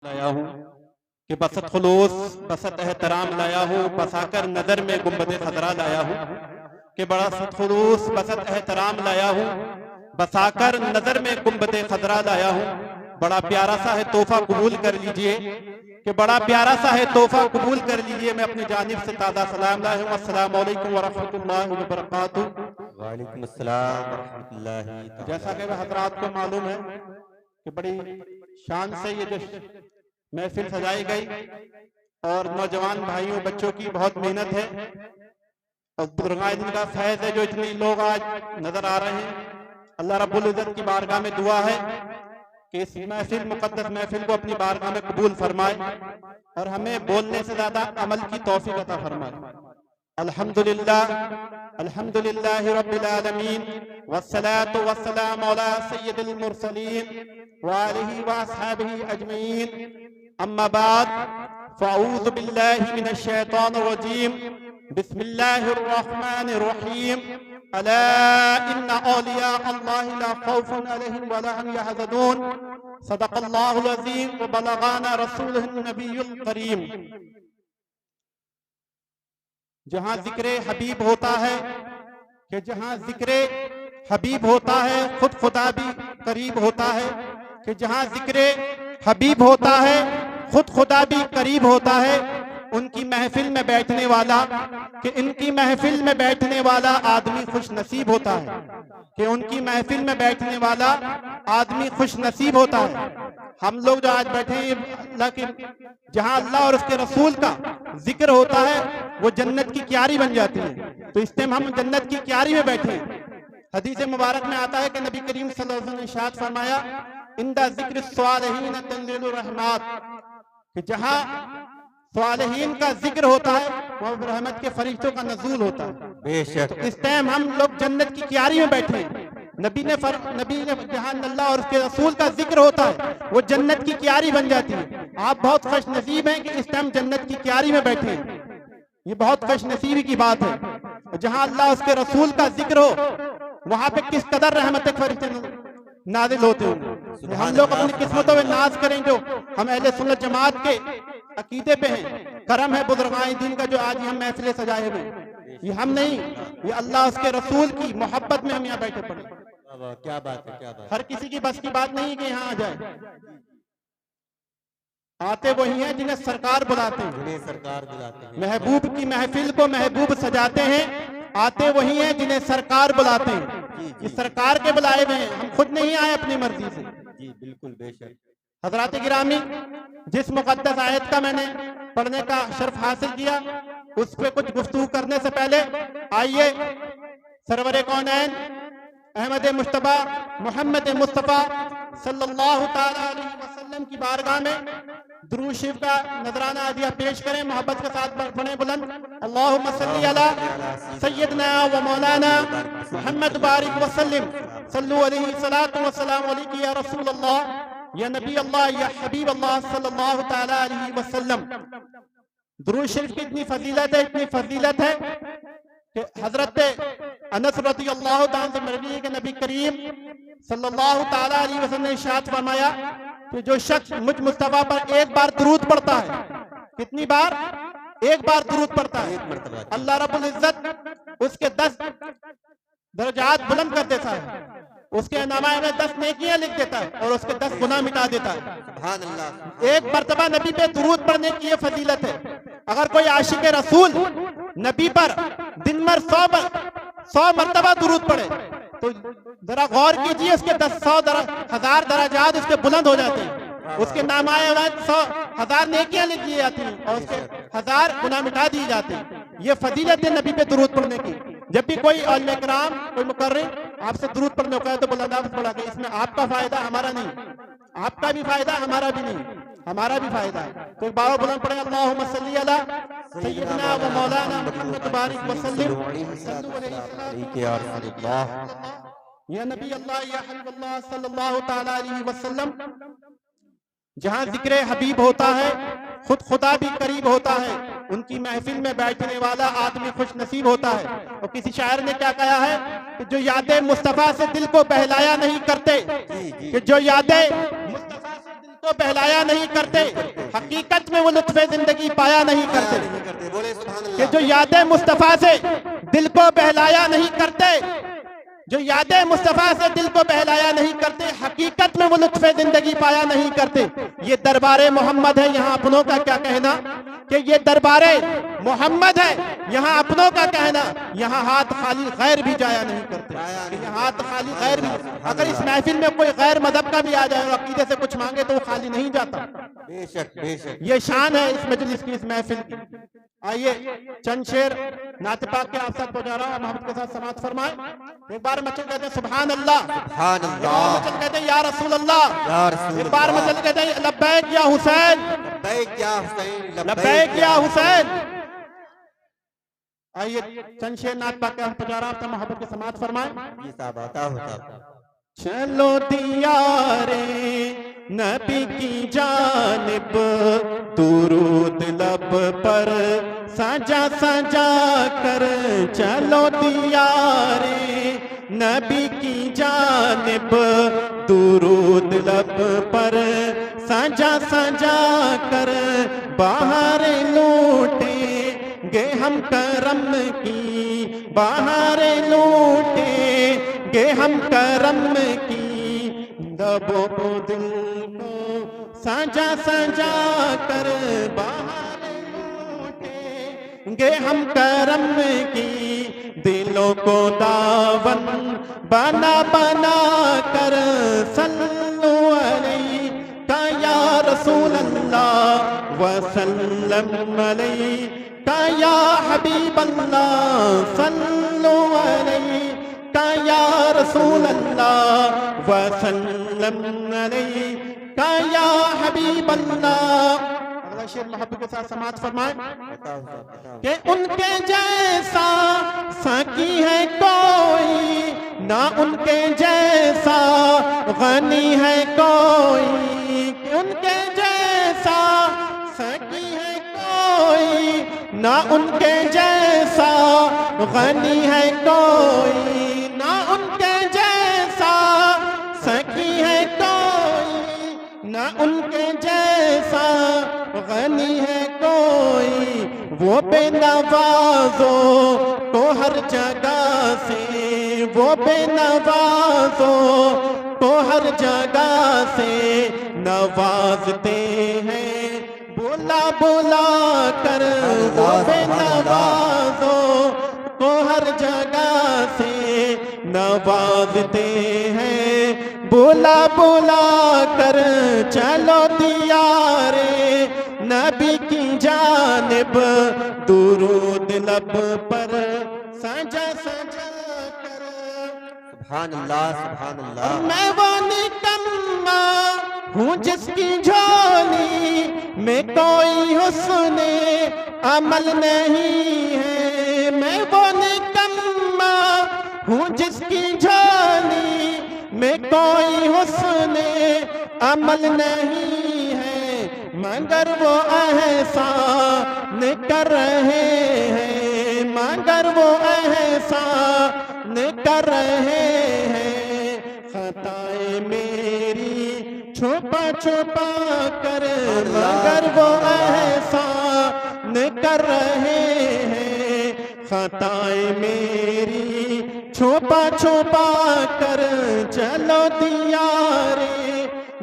लाया हूँ कि बसत खुलूस बसत एहतराम लाया हूँ, बसाकर नजर में गुंबद खतरा लाया हूँ कि बसत खुलूस बसत एहतराम लाया हूँ, बसाकर नजर में गुंबद खतरा लाया हूँ। बड़ा प्यारा सा है तोहफा कबूल कर लीजिए कि बड़ा प्यारा सा है तोहफा कबूल कर लीजिए। मैं अपनी जानिब से ताज़ा सलाम लाया हूँ। अस्सलाम वालेकुम व रहमतुल्लाहि व बरकातुहू। वालेकुम अस्सलाम व रहमतुल्लाहि। जैसा कि हजरात को मालूम है कि बड़ी शान से ये जो महफिल सजाई गई और नौजवान भाइयों बच्चों की बहुत मेहनत है और बुजुर्गान दिन का फैज़ है जो इतने लोग आज नजर आ रहे हैं। अल्लाह रब्बुल इज्जत की बारगाह में दुआ है कि इस महफिल मुकद्दस महफिल को अपनी बारगाह में कबूल फरमाए और हमें बोलने से ज्यादा अमल की तौफीक अता फरमाए। अल्हम्दुलिल्लाह अल्हम्दुलिल्लाहि रब्बिल आलमीन वस्सलातु वस्सलामु अला सय्यिदिल मुरसलीन व आलिहि व अस्हाबिहि अजमईन। अम्मा बाद फ़अऊज़ु बिल्लाहि मिनश शैतानिर रजीम। बिस्मिल्लाहिर रहमानिर रहीम। अला इन्ना औलिया अल्लाहि ला खौफुन अलैहिम व ला हुम यहज़नून। सदक़ल्लाहुल अज़ीम व बलगाना रसूलुहुन नबियुल करीम। जहाँ जिक्र हबीब होता है कि जहाँ जिक्र हबीब होता है खुद खुदा भी करीब होता है कि जहाँ जिक्र हबीब होता है खुद खुदा भी करीब होता है। उनकी महफिल में बैठने वाला कि इनकी महफिल में बैठने वाला आदमी खुश नसीब होता है कि उनकी महफिल में बैठने वाला आदमी खुश नसीब होता है। हम लोग जो आज बैठे हैं अल्लाह के जहाँ अल्लाह और उसके रसूल का जिक्र होता है वो जन्नत की क्यारी बन जाती है। तो इस टाइम हम जन्नत की क्यारी में बैठे हैं। हदीस मुबारक में आता है कि नबी करीम सल्लल्लाहु अलैहि वसल्लम ने इरशाद फरमाया इंदा जिक्र स्वालिहीन तंज़िलुर रहमत कि जहाँ स्वालिहीन का जिक्र होता है वह रहमत के फरिश्तों का नज़ूल होता है। बेशक तो इस टाइम हम लोग जन्नत की क्यारी में बैठे हैं। नबी ने जहाँ अल्लाह और उसके रसूल का जिक्र होता है वो जन्नत की क्यारी बन जाती है। आप बहुत खुश नसीब हैं कि इस टाइम जन्नत की क्यारी में बैठे हैं। ये बहुत खुश नसीबी की बात है। जहाँ अल्लाह उसके रसूल का जिक्र हो वहां पे किस कदर रहमत फरिश्ते नाजिल होते होंगे। हम लोग अपनी किस्मतों में नाज करें जो हम अहले सुन्नत जमात के अकीदे पे हैं। करम है बुजुर्गान दिन का जो आज हम महफिलें सजाए हुए, ये हम नहीं, ये अल्लाह उसके रसूल की मोहब्बत में हम यहाँ बैठे पड़े। क्या बात है, क्या बात। हर किसी की बस की बात नहीं कि यहाँ आ जाए। आते वही हैं जिन्हें सरकार बुलाते हैं, जिन्हें सरकार बुलाते हैं। महबूब की महफिल को महबूब सजाते हैं। आते वही हैं जिन्हें सरकार बुलाते हैं। ये सरकार के बुलाए हुए हैं, हम खुद नहीं आए अपनी मर्जी से। जी बिल्कुल बेशक। हजरात गिरामी, जिस मुकद्दस आयत का मैंने पढ़ने का शर्फ हासिल किया उस पर कुछ गुफ्तगू करने से पहले आइए सरवरे कौनैन अहमद मुश्तबा मोहम्मद मुस्तफ़ा सल्लल्लाहु ताला अलैहि वसल्लम की बारगाह में दुरूद शरीफ का नजराना अदिया पेश करें। मोहब्बत के साथ पढ़ें बुलंद अल्लाहुम्मा सल्ली अला सय्यदना व मौलाना मुहम्मद बारिक वसल्लम सल्लु अलैहि सलातु व सलाम अलैका या रसूल अल्लाह या नबी अल्लाह या हबीब अल्लाह सल्लल्लाहु ताला अलैहि वसल्लम। दुरूद शरीफ की इतनी फजीलत है कि हजरत अनस रज़ियल्लाहु ताला से मरवी है कि नबी करीम सल्लल्लाहु ताला अलैहि वसल्लम ने इरशाद फरमाया कि जो शख्स मुझ मुस्तफा पर एक बार दुरूद पढ़ता है, कितनी बार? एक बार दुरूद पढ़ता है, अल्लाह रब्बुल इज्जत उसके 10 दर्जात बुलंद कर देता है, उसके नामा में 10 नेकियां लिख देता है और उसके 10 गुनाह मिटा देता है। सुभान अल्लाह। एक मर्तबा नबी पे दुरूद पढ़ने की ये फजीलत है। अगर कोई आशिक रसूल नबी पर दिन भर 100 मर्तबा दुरूद पढ़े तो जरा गौर कीजिए उसके 10,000 दराजात उसके बुलंद हो जाते हैं, उसके नामाए 100,000 नेकियां लिख दी जाती हैं और उसके 1000 गुनाह मिटा दिए जाते हैं। ये फजीलत है नबी पे दुरूद पढ़ने की। जब भी कोई औलिया किराम कोई मुकर्रिर आपसे दुरूद पढ़ने को कहे तो बुलंद आवाज़ पढ़ा के, इसमें आपका फायदा हमारा नहीं, आपका भी फायदा हमारा भी नहीं, हमारा भी फायदा है। तो एक बार बुलंद पढ़े अल्लाहुम्मा सल्ली अला सय्यदना व मौलाना मुहम्मद बारिक वसल्लम सल्लु अलैहि या नबी अल्लाह या हबीब अल्लाह सल्लल्लाहु ताला अलैहि वसल्लम। जहाँ जिक्र हबीब होता है खुद खुदा भी करीब होता है। उनकी महफिल में बैठने वाला आदमी खुश नसीब होता है। और किसी शायर ने क्या कहा है कि जो यादें मुस्तफा से दिल को बहलाया नहीं करते, कि जो यादें मुस्तफा से दिल को बहलाया नहीं करते, हकीकत में वो लुत्फ़े जिंदगी पाया नहीं करते। नहीं करते, बोले सुभान कि अल्लाह। जो यादें मुस्तफ़ा से दिल को बहलाया नहीं करते, जो यादें मुस्तफ़ा से दिल को बहलाया नहीं करते, हकीकत में वो लुत्फ़े जिंदगी पाया नहीं करते। ये दरबारे मोहम्मद है, यहाँ अपनों का क्या कहना कि ये दरबारे मोहम्मद है, यहाँ अपनों का कहना, यहाँ हाथ खाली गैर भी जाया नहीं करते। यहाँ हाथ खाली गैर भी, अगर इस महफिल में कोई गैर मजहब का भी आ जाए और अकीदे से कुछ मांगे तो वो खाली नहीं जाता। बेशक बेशक। ये शान है इस मजलिस की, इस महफिल की। आइए चंद शेर नात पाक के आप साथ पहुंचा रहा हूं, मोहब्बत के साथ समाअत फरमाएं। एक बार मचल कहते हैं सुभान अल्लाह, सुभान एक बार अल्लाह, मचल कहते हैं या रसूल अल्लाह, या रसूल एक बार अल्लाह। मचल कहते हैं लब्बैक या हुसैन, लब्बैक या हुसैन, लब्बैक या हुसैन। आइए चंद शेर नात पाक के आप पहुंचा रहा हूं, मोहब्बत के समाअत फरमाएं। ये साहब आता होता। चलो दियारे नबी की जानिब, दुरूद लब पर सजा सजा कर। चलो दियारे नबी की जानिब, दुरूद लब पर सजा सजा कर। बाहर लूटेंगे हम करम की, बाहर लूटेंगे हम करम की। दबो को दिल को सजा सजा कर, बाहर लूटेंगे हम करम की। दिलों को दावन बना बना कर। सल्लु अलैका या रसूल अल्लाह वसल्लम अलैका या हबीब अल्लाह। सल्लु अलैका या रसूल अल्लाह वसल्लम अलैका या हबीब अल्लाह। अगला शेर मोहब्बत के साथ समाअत फरमाएं कि उनके जैसा साकी है कोई ना, उनके जैसा गनी है कोई। कि उनके जैसा साकी है कोई ना, उनके जैसा गनी है कोई। ना उनके जैसा सकी है कोई, ना उनके जैसा गनी है कोई। वो बेनवाजों को हर जगह से, वो बेनवाजों को हर जगह से नवाजते हैं बुला बुला कर। वो बेनवाजों को हर जगह से नवाजते हैं बुला बुला कर। चलो दियारे नबी की जानिब, दुरूद लब पर सजा सजा कर। सुभान अल्लाह, सुभान अल्लाह। मैं वो निकम्मा हूँ जिसकी झोली में कोई हुस्ने अमल नहीं है। मैं वो निकम्मा हूँ जिसकी झोली में कोई हुस्ने अमल नहीं है। मगर वो एहसान कर रहे हैं, मगर वो एहसान कर रहे हैं। खताएं मेरी छुपा छुपा कर, मगर वो एहसान कर रहे हैं। खताएं मेरी छुपा छुपा कर। चलो दियारे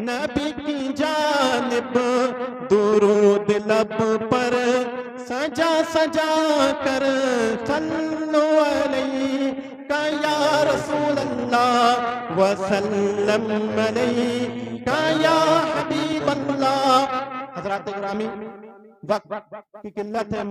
नबी की जानिब, दुरूद लब पर सजा सजा कर। सल्लु अलैका या रसूल अल्लाह वसल्लम अलैका या हबीब अल्लाह। हज़रात गिरामी, वक्त की किल्लत है।